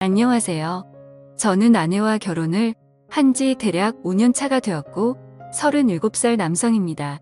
안녕하세요. 저는 아내와 결혼을 한 지 대략 5년 차가 되었고 37살 남성입니다.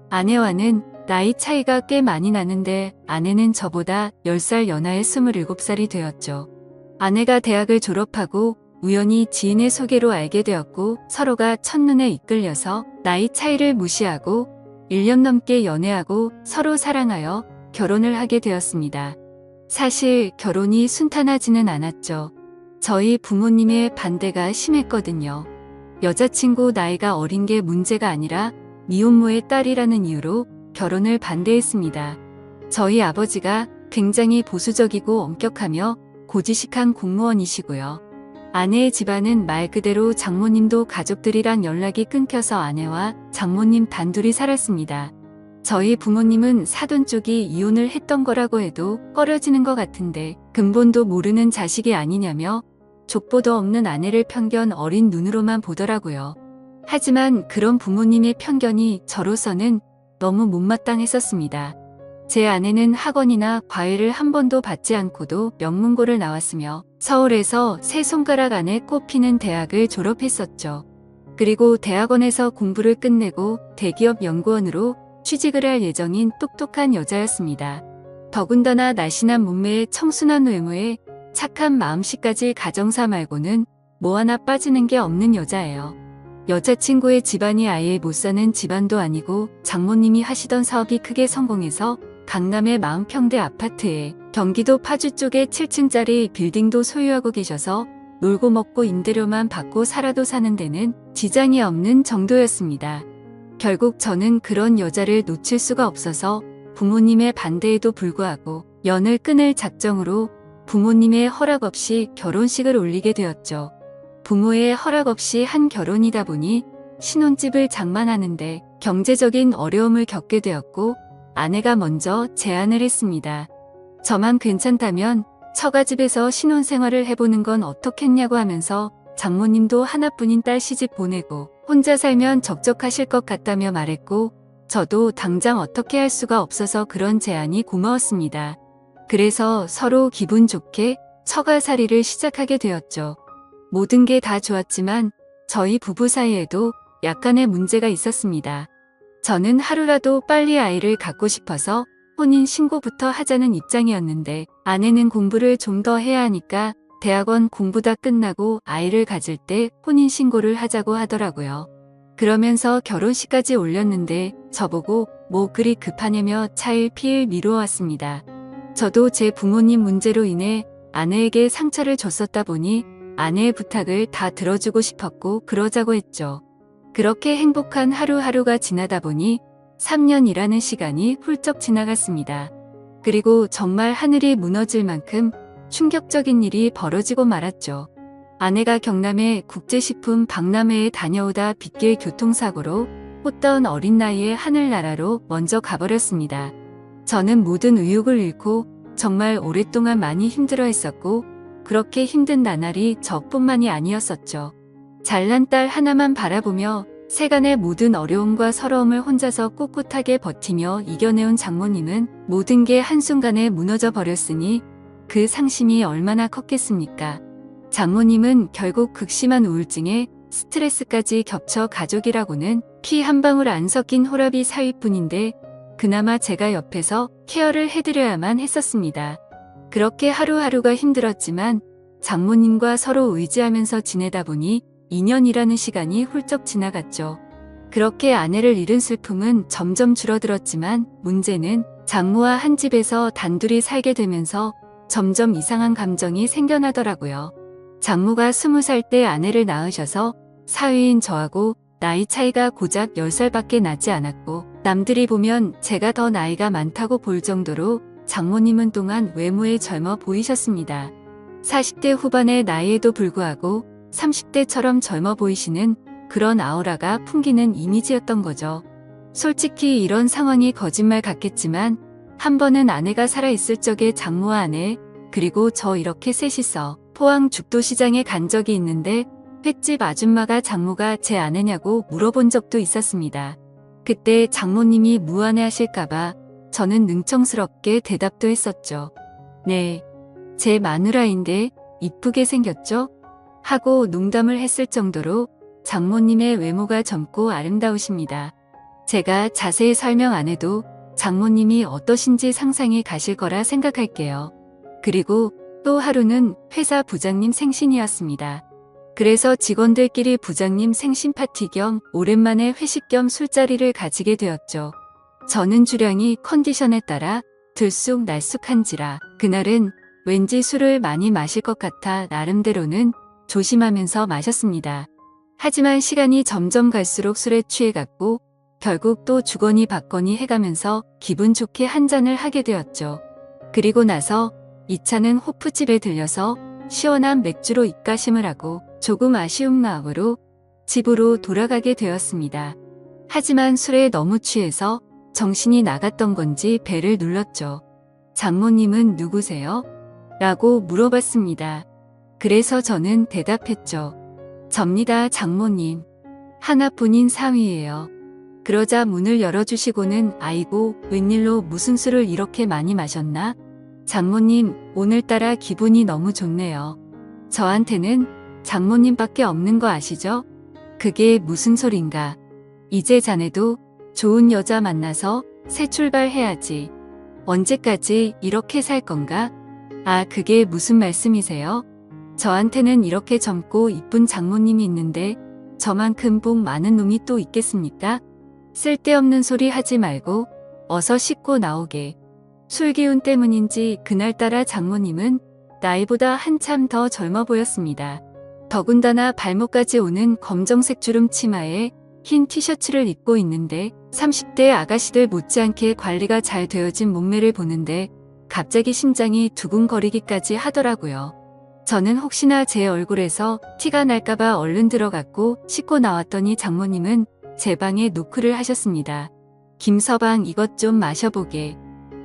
아내와는 나이 차이가 꽤 많이 나는데 아내는 저보다 10살 연하의 27살이 되었죠. 아내가 대학을 졸업하고 우연히 지인의 소개로 알게 되었고 서로가 첫눈에 이끌려서 나이 차이를 무시하고 1년 넘게 연애하고 서로 사랑하여 결혼을 하게 되었습니다. 사실 결혼이 순탄하지는 않았죠. 저희 부모님의 반대가 심했거든요. 여자친구 나이가 어린 게 문제가 아니라 미혼모의 딸이라는 이유로 결혼을 반대했습니다. 저희 아버지가 굉장히 보수적이고 엄격하며 고지식한 공무원이시고요. 아내의 집안은 말 그대로 장모님도 가족들이랑 연락이 끊겨서 아내와 장모님 단둘이 살았습니다. 저희 부모님은 사돈 쪽이 이혼을 했던 거라고 해도 꺼려지는 것 같은데 근본도 모르는 자식이 아니냐며 족보도 없는 아내를 편견 어린 눈으로만 보더라고요. 하지만 그런 부모님의 편견이 저로서는 너무 못마땅했었습니다. 제 아내는 학원이나 과외를 한 번도 받지 않고도 명문고를 나왔으며 서울에서 세 손가락 안에 꼽히는 대학을 졸업했었죠. 그리고 대학원에서 공부를 끝내고 대기업 연구원으로 취직을 할 예정인 똑똑한 여자였습니다. 더군다나 날씬한 몸매에 청순한 외모에 착한 마음씨까지 가정사 말고는 뭐 하나 빠지는 게 없는 여자예요. 여자친구의 집안이 아예 못 사는 집안도 아니고 장모님이 하시던 사업이 크게 성공해서 강남의 40평대 아파트에 경기도 파주 쪽에 7층짜리 빌딩도 소유하고 계셔서 놀고 먹고 임대료만 받고 살아도 사는 데는 지장이 없는 정도였습니다. 결국 저는 그런 여자를 놓칠 수가 없어서 부모님의 반대에도 불구하고 연을 끊을 작정으로 부모님의 허락 없이 결혼식을 올리게 되었죠. 부모의 허락 없이 한 결혼이다 보니 신혼집을 장만하는데 경제적인 어려움을 겪게 되었고 아내가 먼저 제안을 했습니다. 저만 괜찮다면 처가집에서 신혼생활을 해보는 건 어떻겠냐고 하면서 장모님도 하나뿐인 딸 시집 보내고 혼자 살면 적적하실 것 같다며 말했고 저도 당장 어떻게 할 수가 없어서 그런 제안이 고마웠습니다. 그래서 서로 기분 좋게 처가살이를 시작하게 되었죠. 모든 게 다 좋았지만 저희 부부 사이에도 약간의 문제가 있었습니다. 저는 하루라도 빨리 아이를 갖고 싶어서 혼인 신고부터 하자는 입장이었는데 아내는 공부를 좀 더 해야 하니까 대학원 공부 다 끝나고 아이를 가질 때 혼인 신고를 하자고 하더라고요. 그러면서 결혼식까지 올렸는데 저보고 뭐 그리 급하냐며 차일피일 미루어왔습니다. 저도 제 부모님 문제로 인해 아내에게 상처를 줬었다 보니 아내의 부탁을 다 들어주고 싶었고 그러자고 했죠. 그렇게 행복한 하루하루가 지나다 보니 3년이라는 시간이 훌쩍 지나갔습니다. 그리고 정말 하늘이 무너질 만큼 충격적인 일이 벌어지고 말았죠. 아내가 경남의 국제식품 박람회에 다녀오다 빗길 교통사고로 꽃다운 어린 나이에 하늘나라로 먼저 가버렸습니다. 저는 모든 의욕을 잃고 정말 오랫동안 많이 힘들어했었고 그렇게 힘든 나날이 저뿐만이 아니었었죠. 잘난 딸 하나만 바라보며 세간의 모든 어려움과 서러움을 혼자서 꿋꿋하게 버티며 이겨내온 장모님은 모든 게 한순간에 무너져 버렸으니 그 상심이 얼마나 컸겠습니까? 장모님은 결국 극심한 우울증에 스트레스까지 겹쳐 가족이라고는 피 한 방울 안 섞인 호라비 사위뿐인데 그나마 제가 옆에서 케어를 해드려야만 했었습니다. 그렇게 하루하루가 힘들었지만 장모님과 서로 의지하면서 지내다 보니 2년이라는 시간이 훌쩍 지나갔죠. 그렇게 아내를 잃은 슬픔은 점점 줄어들었지만 문제는 장모와 한 집에서 단둘이 살게 되면서 점점 이상한 감정이 생겨나더라고요. 장모가 20살 때 아내를 낳으셔서 사위인 저하고 나이 차이가 고작 10살밖에 나지 않았고 남들이 보면 제가 더 나이가 많다고 볼 정도로 장모님은 동안 외모에 젊어 보이셨습니다. 40대 후반의 나이에도 불구하고 30대처럼 젊어 보이시는 그런 아우라가 풍기는 이미지였던 거죠. 솔직히 이런 상황이 거짓말 같겠지만 한 번은 아내가 살아있을 적에 장모와 아내 그리고 저 이렇게 셋이서 포항 죽도시장에 간 적이 있는데 횟집 아줌마가 장모가 제 아내냐고 물어본 적도 있었습니다. 그때 장모님이 무안해하실까봐 저는 능청스럽게 대답도 했었죠. 네, 제 마누라인데 이쁘게 생겼죠? 하고 농담을 했을 정도로 장모님의 외모가 젊고 아름다우십니다. 제가 자세히 설명 안 해도 장모님이 어떠신지 상상이 가실 거라 생각할게요. 그리고 또 하루는 회사 부장님 생신이었습니다. 그래서 직원들끼리 부장님 생신 파티 겸 오랜만에 회식 겸 술자리를 가지게 되었죠. 저는 주량이 컨디션에 따라 들쑥날쑥한지라 그날은 왠지 술을 많이 마실 것 같아 나름대로는 조심하면서 마셨습니다. 하지만 시간이 점점 갈수록 술에 취해갔고 결국 또 주거니 받거니 해가면서 기분 좋게 한 잔을 하게 되었죠. 그리고 나서 2차는 호프집에 들려서 시원한 맥주로 입가심을 하고 조금 아쉬운 마음으로 집으로 돌아가게 되었습니다. 하지만 술에 너무 취해서 정신이 나갔던 건지 배를 눌렀죠. 장모님은 누구세요? 라고 물어봤습니다. 그래서 저는 대답했죠. 접니다, 장모님. 하나뿐인 사위예요. 그러자 문을 열어주시고는 아이고, 웬일로 무슨 술을 이렇게 많이 마셨나? 장모님, 오늘따라 기분이 너무 좋네요. 저한테는 장모님밖에 없는 거 아시죠? 그게 무슨 소린가? 이제 자네도 좋은 여자 만나서 새 출발해야지. 언제까지 이렇게 살 건가? 아, 그게 무슨 말씀이세요? 저한테는 이렇게 젊고 이쁜 장모님이 있는데 저만큼 복 많은 놈이 또 있겠습니까? 쓸데없는 소리 하지 말고 어서 씻고 나오게. 술 기운 때문인지 그날따라 장모님은 나이보다 한참 더 젊어 보였습니다. 더군다나 발목까지 오는 검정색 주름 치마에 흰 티셔츠를 입고 있는데 30대 아가씨들 못지않게 관리가 잘 되어진 몸매를 보는데 갑자기 심장이 두근거리기까지 하더라고요. 저는 혹시나 제 얼굴에서 티가 날까봐 얼른 들어갔고 씻고 나왔더니 장모님은 제 방에 노크를 하셨습니다. 김서방, 이것 좀 마셔보게.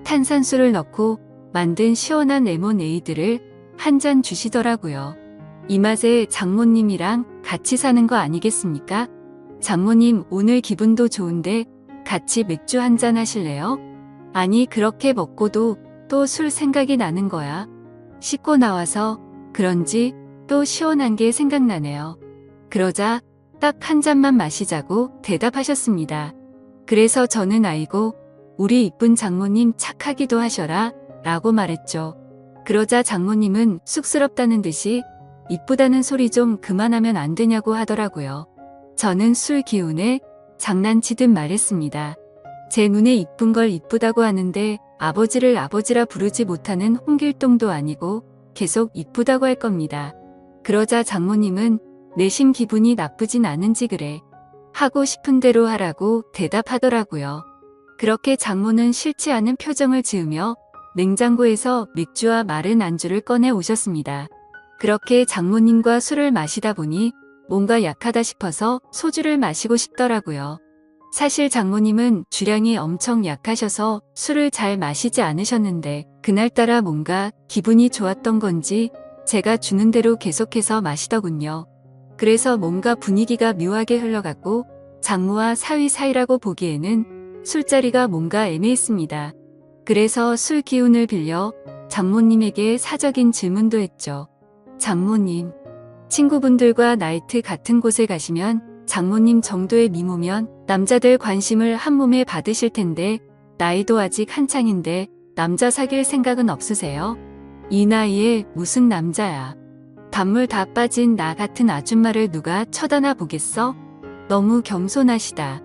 탄산수를 넣고 만든 시원한 레모네이드를 한 잔 주시더라고요. 이 맛에 장모님이랑 같이 사는 거 아니겠습니까? 장모님, 오늘 기분도 좋은데 같이 맥주 한 잔 하실래요? 아니, 그렇게 먹고도 또 술 생각이 나는 거야. 씻고 나와서 그런지 또 시원한 게 생각나네요. 그러자 딱 한 잔만 마시자고 대답하셨습니다. 그래서 저는 아이고, 우리 이쁜 장모님 착하기도 하셔라 라고 말했죠. 그러자 장모님은 쑥스럽다는 듯이 이쁘다는 소리 좀 그만하면 안 되냐고 하더라고요. 저는 술 기운에 장난치듯 말했습니다. 제 눈에 이쁜 걸 이쁘다고 하는데 아버지를 아버지라 부르지 못하는 홍길동도 아니고 계속 이쁘다고 할 겁니다. 그러자 장모님은 내심 기분이 나쁘진 않은지 그래. 하고 싶은 대로 하라고 대답하더라고요. 그렇게 장모는 싫지 않은 표정을 지으며 냉장고에서 맥주와 마른 안주를 꺼내 오셨습니다. 그렇게 장모님과 술을 마시다 보니 뭔가 약하다 싶어서 소주를 마시고 싶더라고요. 사실 장모님은 주량이 엄청 약하셔서 술을 잘 마시지 않으셨는데 그날따라 뭔가 기분이 좋았던 건지 제가 주는 대로 계속해서 마시더군요. 그래서 뭔가 분위기가 묘하게 흘러갔고 장모와 사위 사이라고 보기에는 술자리가 뭔가 애매했습니다. 그래서 술 기운을 빌려 장모님에게 사적인 질문도 했죠. 장모님, 친구분들과 나이트 같은 곳에 가시면 장모님 정도의 미모면 남자들 관심을 한 몸에 받으실 텐데 나이도 아직 한창인데 남자 사귈 생각은 없으세요? 이 나이에 무슨 남자야. 단물 다 빠진 나 같은 아줌마를 누가 쳐다나 보겠어? 너무 겸손하시다.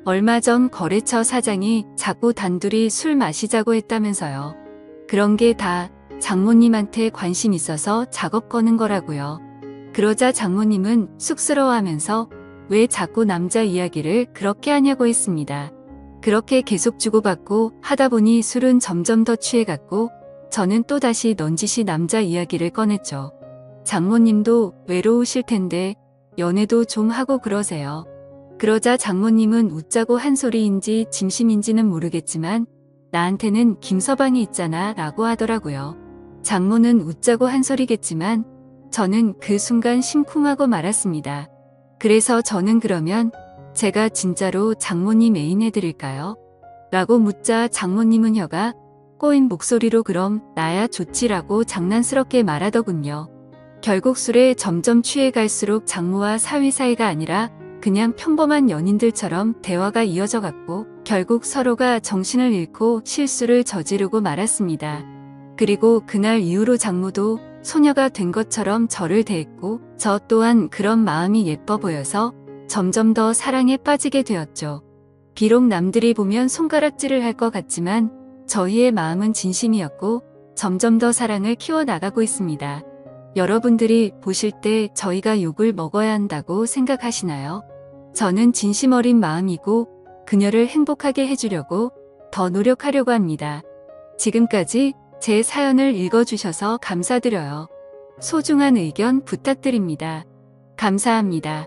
얼마 전 거래처 사장이 자꾸 단둘이 술 마시자고 했다면서요. 그런 게 다 장모님한테 관심 있어서 작업 거는 거라고요. 그러자 장모님은 쑥스러워하면서 왜 자꾸 남자 이야기를 그렇게 하냐고 했습니다. 그렇게 계속 주고받고 하다 보니 술은 점점 더 취해갔고 저는 또다시 넌지시 남자 이야기를 꺼냈죠. 장모님도 외로우실 텐데 연애도 좀 하고 그러세요. 그러자 장모님은 웃자고 한 소리인지 진심인지는 모르겠지만 나한테는 김서방이 있잖아 라고 하더라고요. 장모는 웃자고 한 소리겠지만 저는 그 순간 심쿵하고 말았습니다. 그래서 저는 그러면 제가 진짜로 장모님 애인 해드릴까요? 라고 묻자 장모님은 혀가 꼬인 목소리로 그럼 나야 좋지라고 장난스럽게 말하더군요. 결국 술에 점점 취해갈수록 장모와 사위 사이가 아니라 그냥 평범한 연인들처럼 대화가 이어져 갔고 결국 서로가 정신을 잃고 실수를 저지르고 말았습니다. 그리고 그날 이후로 장모도 소녀가 된 것처럼 저를 대했고 저 또한 그런 마음이 예뻐 보여서 점점 더 사랑에 빠지게 되었죠. 비록 남들이 보면 손가락질을 할 것 같지만 저희의 마음은 진심이었고 점점 더 사랑을 키워나가고 있습니다. 여러분들이 보실 때 저희가 욕을 먹어야 한다고 생각하시나요? 저는 진심 어린 마음이고 그녀를 행복하게 해주려고 더 노력하려고 합니다. 지금까지 제 사연을 읽어주셔서 감사드려요. 소중한 의견 부탁드립니다. 감사합니다.